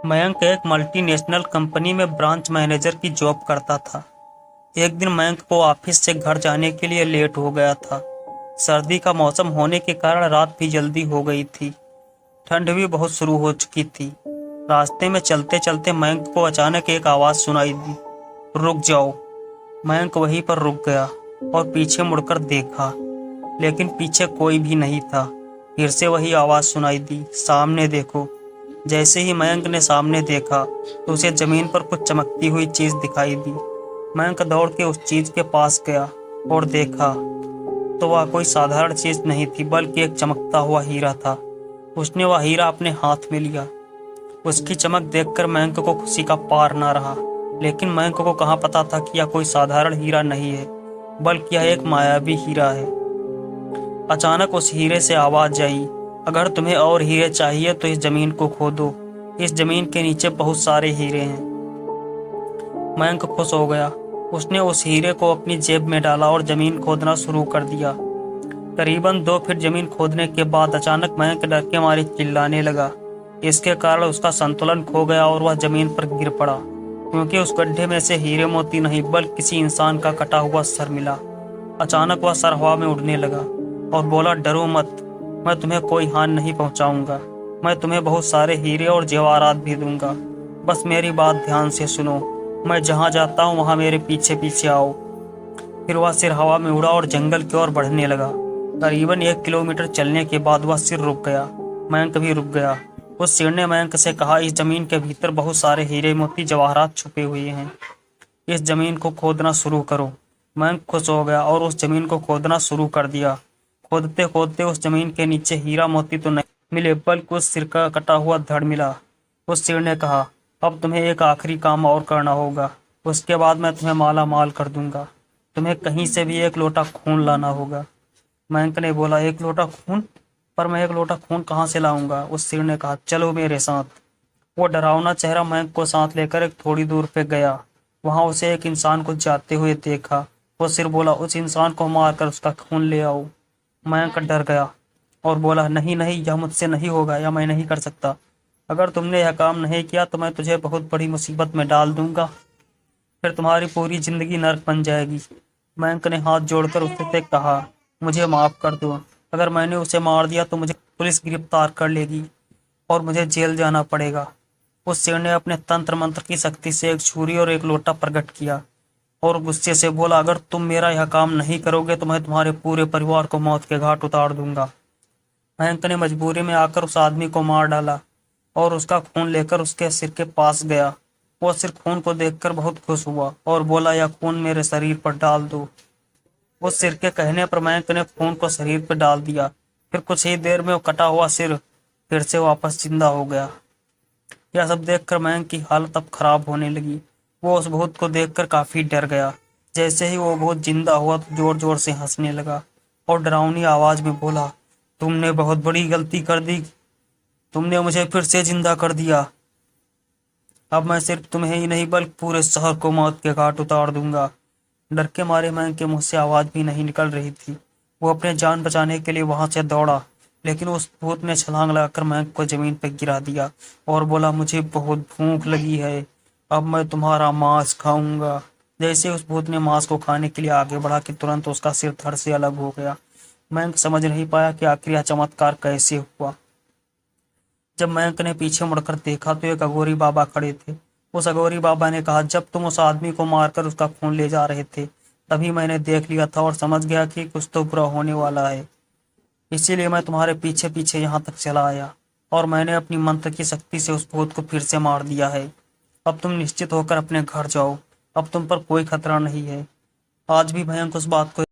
मयंक एक multinational company में branch manager की जॉब करता था। एक दिन मयंक को ऑफिस से घर जाने के लिए लेट हो गया था। सर्दी का मौसम होने के कारण रात भी जल्दी हो गई थी। ठंड भी बहुत शुरू हो चुकी थी। रास्ते में चलते चलते मयंक को अचानक एक आवाज़ सुनाई दी, रुक जाओ। मयंक वहीं पर रुक गया और पीछे मुड़कर देखा, लेकिन पीछे कोई भी नहीं था। फिर से वही आवाज़ सुनाई दी, सामने देखो। जैसे ही मयंक ने सामने देखा तो उसे जमीन पर कुछ चमकती हुई चीज दिखाई दी। मयंक दौड़ के उस चीज के पास गया और देखा तो वह कोई साधारण चीज नहीं थी, बल्कि एक चमकता हुआ हीरा था। उसने वह हीरा अपने हाथ में लिया। उसकी चमक देखकर मयंक को खुशी का पार ना रहा, लेकिन मयंक को कहाँ पता था कि यह कोई साधारण हीरा नहीं है, बल्कि यह एक मायावी हीरा है। अचानक उस हीरे से आवाज आई, अगर तुम्हें और हीरे चाहिए तो इस जमीन को खोदो। इस जमीन के नीचे बहुत सारे हीरे हैं। मयंक खुश हो गया। उसने उस हीरे को अपनी जेब में डाला और जमीन खोदना शुरू कर दिया। करीबन 2 फीट जमीन खोदने के बाद अचानक मयंक डर के मारे चिल्लाने लगा। इसके कारण उसका संतुलन खो गया और वह जमीन पर गिर पड़ा, क्योंकि उस गड्ढे में से हीरे मोती नहीं बल्कि किसी इंसान का कटा हुआ सर मिला। अचानक वह सर हवा में उड़ने लगा और बोला, डरो मत, मैं तुम्हें कोई हानि नहीं पहुंचाऊंगा। मैं तुम्हें बहुत सारे हीरे और जेवरात भी दूंगा। बस मेरी बात ध्यान से सुनो। मैं जहां जाता हूं वहां मेरे पीछे पीछे आओ। फिर वह सिर हवा में उड़ा और जंगल की ओर बढ़ने लगा। करीबन 1 किलोमीटर चलने के बाद वह सिर रुक गया। मयंक भी रुक गया। उस सिर ने मयंक से कहा, इस जमीन के भीतर बहुत सारे हीरे मोती जवाहरात छुपे हुए हैं। इस जमीन को खोदना शुरू करो। मयंक खुश हो गया और उस जमीन को खोदना शुरू कर दिया। खोदते खोदते उस जमीन के नीचे हीरा मोती तो नहीं मिले, बल्कि उस सिर का कटा हुआ धड़ मिला। उस सिर ने कहा, अब तुम्हें एक आखिरी काम और करना होगा, उसके बाद मैं तुम्हें माला माल कर दूंगा। तुम्हें कहीं से भी 1 लोटा खून लाना होगा। मयंक ने बोला, 1 लोटा खून? पर मैं 1 लोटा खून कहाँ से लाऊंगा? उस सिर ने कहा, चलो मेरे साथ। वो डरावना चेहरा मयंक को साथ लेकर एक थोड़ी दूर पे गया। वहां उसे एक इंसान को जाते हुए देखा। वो सिर बोला, उस इंसान को मारकर उसका खून ले आओ। मयंक डर गया और बोला, नहीं नहीं, यह मुझसे नहीं होगा, या मैं नहीं कर सकता। अगर तुमने यह काम नहीं किया तो मैं तुझे बहुत बड़ी मुसीबत में डाल दूंगा, फिर तुम्हारी पूरी जिंदगी नर्क बन जाएगी। मयंक ने हाथ जोड़कर उससे कहा, मुझे माफ कर दो। अगर मैंने उसे मार दिया तो मुझे पुलिस गिरफ्तार कर लेगी और मुझे जेल जाना पड़ेगा। उस शेर ने अपने तंत्र मंत्र की शक्ति से एक छुरी और एक लोटा प्रकट किया और गुस्से से बोला, अगर तुम मेरा यह काम नहीं करोगे तो मैं तुम्हारे पूरे परिवार को मौत के घाट उतार दूंगा। मयंक ने मजबूरी में आकर उस आदमी को मार डाला और उसका खून लेकर उसके सिर के पास गया। वो सिर खून को देखकर बहुत खुश हुआ और बोला, यह खून मेरे शरीर पर डाल दो। उस सिर के कहने पर मयंक ने खून को शरीर पर डाल दिया। फिर कुछ ही देर में वो कटा हुआ सिर फिर से वापस जिंदा हो गया। यह सब देखकर मयंक की हालत अब खराब होने लगी। वो उस भूत को देखकर काफी डर गया। जैसे ही वो भूत जिंदा हुआ तो जोर जोर से हंसने लगा और डरावनी आवाज में बोला, तुमने बहुत बड़ी गलती कर दी। तुमने मुझे फिर से जिंदा कर दिया। अब मैं सिर्फ तुम्हें ही नहीं बल्कि पूरे शहर को मौत के घाट उतार दूंगा। डर के मारे मयंक के मुंह से आवाज भी नहीं निकल रही थी। वो अपने जान बचाने के लिए वहां से दौड़ा, लेकिन उस भूत ने छलांग लगाकर मयंक को जमीन पर गिरा दिया और बोला, मुझे बहुत भूख लगी है, अब मैं तुम्हारा मांस खाऊंगा। जैसे उस भूत ने मांस को खाने के लिए आगे बढ़ा कि तुरंत उसका सिर धड़ से अलग हो गया। मयंक समझ नहीं पाया कि आखिर यह चमत्कार कैसे हुआ। जब मयंक ने पीछे मुड़कर देखा तो एक अघोरी बाबा खड़े थे। उस अघोरी बाबा ने कहा, जब तुम उस आदमी को मारकर उसका खून ले जा रहे थे तभी मैंने देख लिया था और समझ गया कि कुछ तो बुरा होने वाला है। इसीलिए मैं तुम्हारे पीछे पीछे यहाँ तक चला आया और मैंने अपनी मंत्र की शक्ति से उस भूत को फिर से मार दिया है। अब तुम निश्चित होकर अपने घर जाओ। अब तुम पर कोई खतरा नहीं है। आज भी मयंक उस बात को